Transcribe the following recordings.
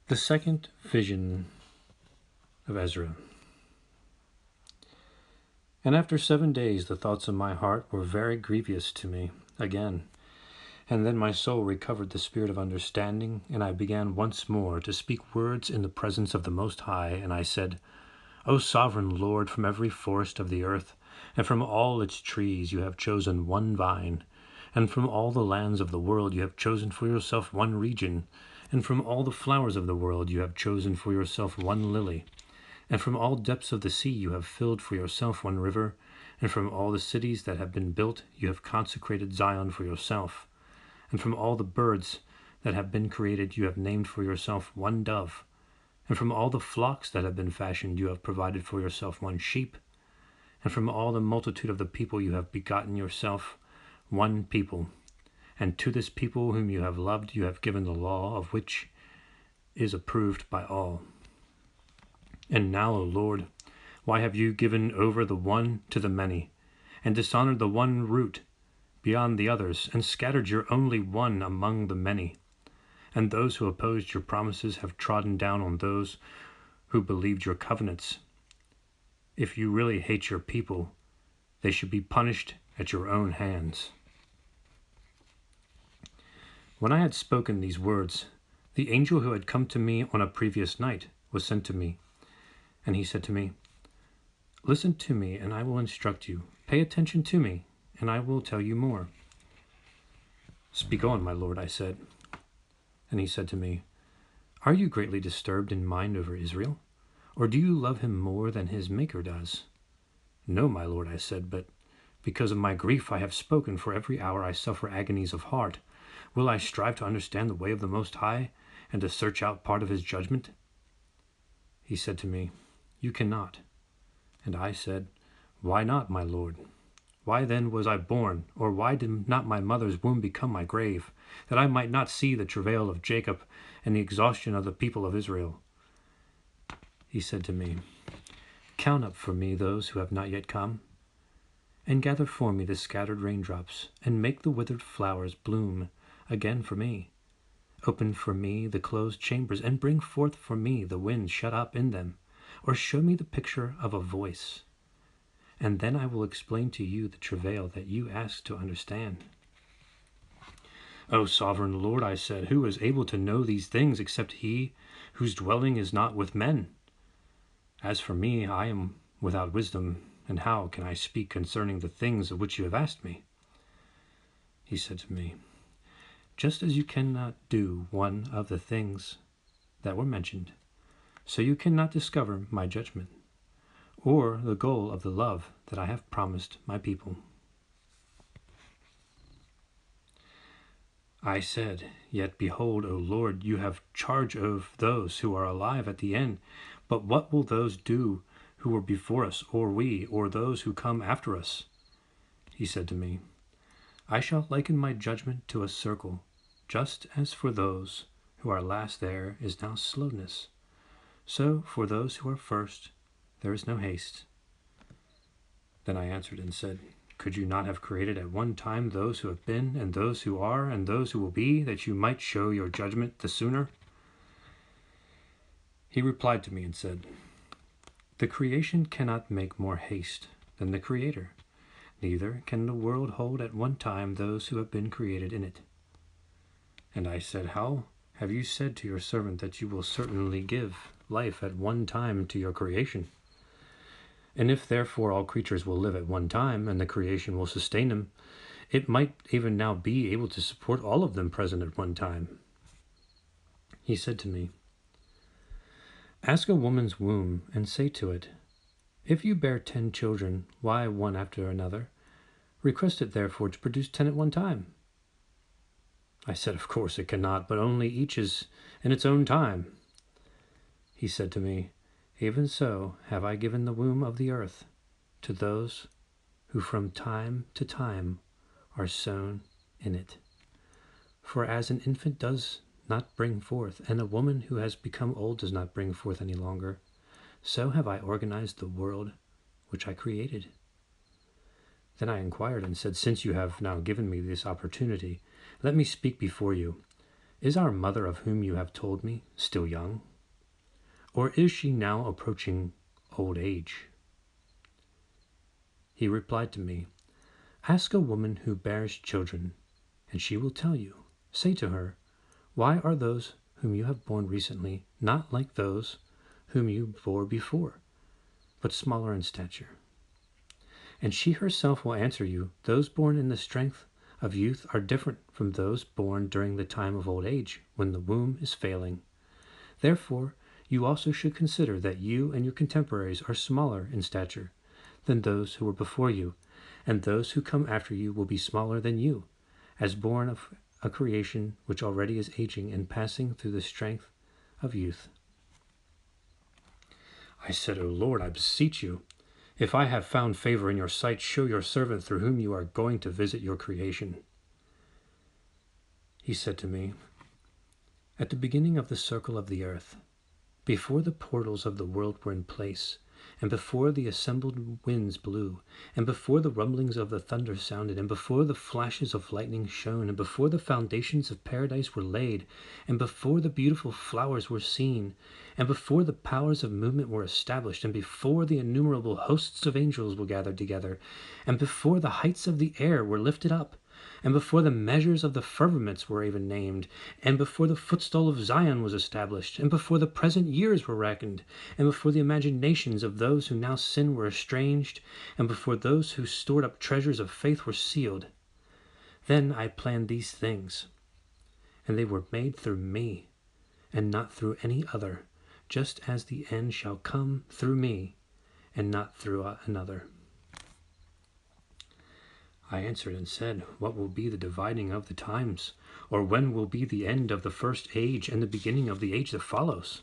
The second vision of Ezra. And after 7 days the thoughts of my heart were very grievous to me again. And then my soul recovered the spirit of understanding, and I began once more to speak words in the presence of the Most High. And I said, O sovereign Lord, from every forest of the earth, and from all its trees you have chosen one vine, and from all the lands of the world you have chosen for yourself one region, and from all the flowers of the world you have chosen for yourself one lily, and from all depths of the sea you have filled for yourself one river, and from all the cities that have been built you have consecrated Zion for yourself, and from all the birds that have been created you have named for yourself one dove, and from all the flocks that have been fashioned you have provided for yourself one sheep, and from all the multitude of the people you have begotten yourself one people. And to this people whom you have loved you have given the law, of which is approved by all. And now, O Lord, why have you given over the one to the many, and dishonored the one root beyond the others, and scattered your only one among the many? And those who opposed your promises have trodden down on those who believed your covenants. If you really hate your people, they should be punished at your own hands. When I had spoken these words, the angel who had come to me on a previous night was sent to me, and he said to me, Listen to me, and I will instruct you. Pay attention to me, and I will tell you more. Speak on, my lord, I said. And he said to me, Are you greatly disturbed in mind over Israel? Or do you love him more than his maker does? No, my lord, I said, but because of my grief I have spoken, for every hour I suffer agonies of heart. Will I strive to understand the way of the Most High, and to search out part of his judgment? He said to me, You cannot. And I said, Why not, my lord? Why then was I born, or why did not my mother's womb become my grave, that I might not see the travail of Jacob and the exhaustion of the people of Israel? He said to me, Count up for me those who have not yet come, and gather for me the scattered raindrops, and make the withered flowers bloom again for me. Open for me the closed chambers, and bring forth for me the wind shut up in them, or show me the picture of a voice. And then I will explain to you the travail that you ask to understand. O sovereign Lord, I said, who is able to know these things except he whose dwelling is not with men? As for me, I am without wisdom, and how can I speak concerning the things of which you have asked me? He said to me, Just as you cannot do one of the things that were mentioned, so you cannot discover my judgment, or the goal of the love that I have promised my people. I said, Yet behold, O Lord, you have charge of those who are alive at the end. But what will those do who were before us, or we, or those who come after us? He said to me, I shall liken my judgment to a circle, just as for those who are last there is now slowness, so for those who are first there is no haste. Then I answered and said, Could you not have created at one time those who have been, and those who are, and those who will be, that you might show your judgment the sooner? He replied to me and said, The creation cannot make more haste than the Creator, neither can the world hold at one time those who have been created in it. And I said, How have you said to your servant that you will certainly give life at one time to your creation? And if therefore all creatures will live at one time, and the creation will sustain them, it might even now be able to support all of them present at one time. He said to me, Ask a woman's womb, and say to it, If you bear 10 children, why one after another? Request it therefore to produce 10 at one time. I said, Of course it cannot, but only each is in its own time. He said to me, Even so have I given the womb of the earth to those who from time to time are sown in it. For as an infant does not bring forth, and a woman who has become old does not bring forth any longer, so have I organized the world which I created. Then I inquired and said, Since you have now given me this opportunity, let me speak before you. Is our mother of whom you have told me still young? Or is she now approaching old age? He replied to me, Ask a woman who bears children, and she will tell you. Say to her, Why are those whom you have borne recently not like those whom you bore before, but smaller in stature? And she herself will answer you, Those born in the strength of youth are different from those born during the time of old age, when the womb is failing. Therefore, you also should consider that you and your contemporaries are smaller in stature than those who were before you, and those who come after you will be smaller than you, as born of a creation which already is aging and passing through the strength of youth. I said, O Lord, I beseech you, if I have found favor in your sight, show your servant through whom you are going to visit your creation. He said to me, At the beginning of the circle of the earth, before the portals of the world were in place, and before the assembled winds blew, and before the rumblings of the thunder sounded, and before the flashes of lightning shone, and before the foundations of paradise were laid, and before the beautiful flowers were seen, and before the powers of movement were established, and before the innumerable hosts of angels were gathered together, and before the heights of the air were lifted up, and before the measures of the firmaments were even named, and before the footstool of Zion was established, and before the present years were reckoned, and before the imaginations of those who now sin were estranged, and before those who stored up treasures of faith were sealed. Then I planned these things, and they were made through me, and not through any other, just as the end shall come through me, and not through another. I answered and said, What will be the dividing of the times? Or when will be the end of the first age and the beginning of the age that follows?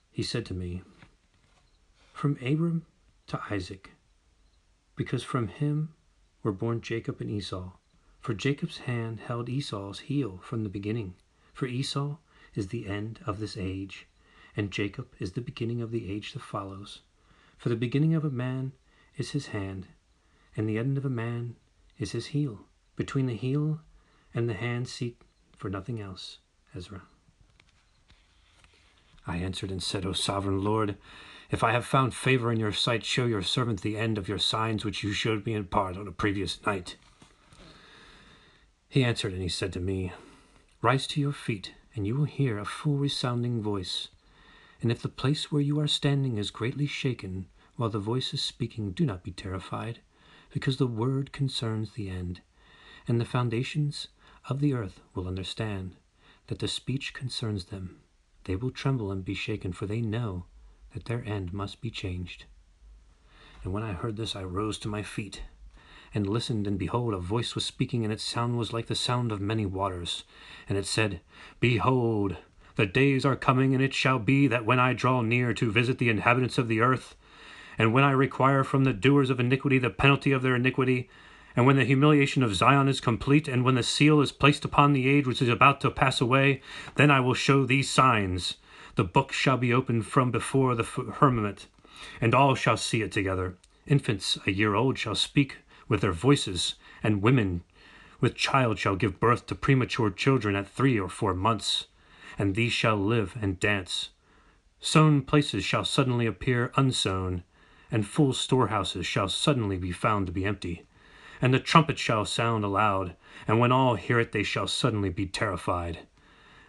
He said to me, From Abram to Isaac, because from him were born Jacob and Esau. For Jacob's hand held Esau's heel from the beginning. For Esau is the end of this age, and Jacob is the beginning of the age that follows. For the beginning of a man is his hand, and the end of a man is his heel. Between the heel and the hand seek for nothing else. Ezra. I answered and said, O sovereign Lord, if I have found favor in your sight, show your servant the end of your signs which you showed me in part on a previous night. He answered and he said to me, Rise to your feet, and you will hear a full resounding voice. And if the place where you are standing is greatly shaken, while the voice is speaking, do not be terrified, because the word concerns the end, and the foundations of the earth will understand that the speech concerns them. They will tremble and be shaken, for they know that their end must be changed. And when I heard this, I rose to my feet, and listened, and behold, a voice was speaking, and its sound was like the sound of many waters. And it said, Behold, the days are coming, and it shall be that when I draw near to visit the inhabitants of the earth, and when I require from the doers of iniquity the penalty of their iniquity, and when the humiliation of Zion is complete, and when the seal is placed upon the age which is about to pass away, then I will show these signs. The book shall be opened from before the firmament, and all shall see it together. Infants a year old shall speak with their voices, and women with child shall give birth to premature children at 3 or 4 months, and these shall live and dance. Sown places shall suddenly appear unsown, and full storehouses shall suddenly be found to be empty. And the trumpet shall sound aloud, and when all hear it, they shall suddenly be terrified.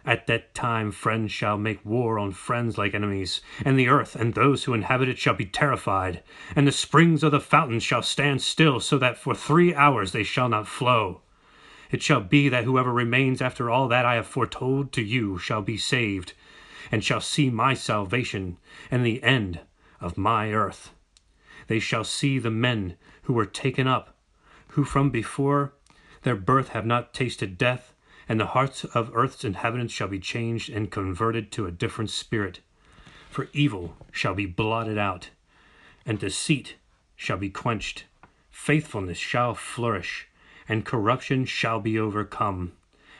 At that time friends shall make war on friends like enemies, and the earth and those who inhabit it shall be terrified. And the springs of the fountains shall stand still, so that for 3 hours they shall not flow. It shall be that whoever remains after all that I have foretold to you shall be saved, and shall see my salvation and the end of my earth. They shall see the men who were taken up, who from before their birth have not tasted death, and the hearts of earth's inhabitants shall be changed and converted to a different spirit. For evil shall be blotted out, and deceit shall be quenched. Faithfulness shall flourish, and corruption shall be overcome,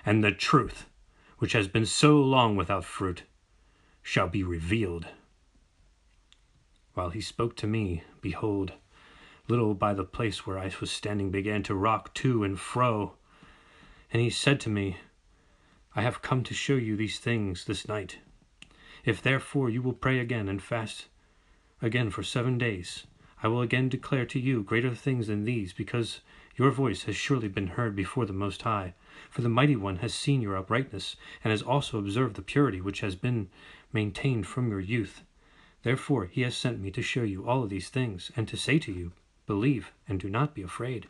and the truth, which has been so long without fruit, shall be revealed. While he spoke to me, behold, little by the place where I was standing began to rock to and fro. And he said to me, I have come to show you these things this night. If therefore you will pray again and fast again for 7 days, I will again declare to you greater things than these, because your voice has surely been heard before the Most High. For the Mighty One has seen your uprightness, and has also observed the purity which has been maintained from your youth. Therefore he has sent me to show you all of these things, and to say to you, believe, and do not be afraid.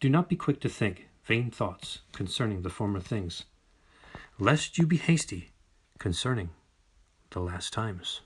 Do not be quick to think vain thoughts concerning the former things, lest you be hasty concerning the last times.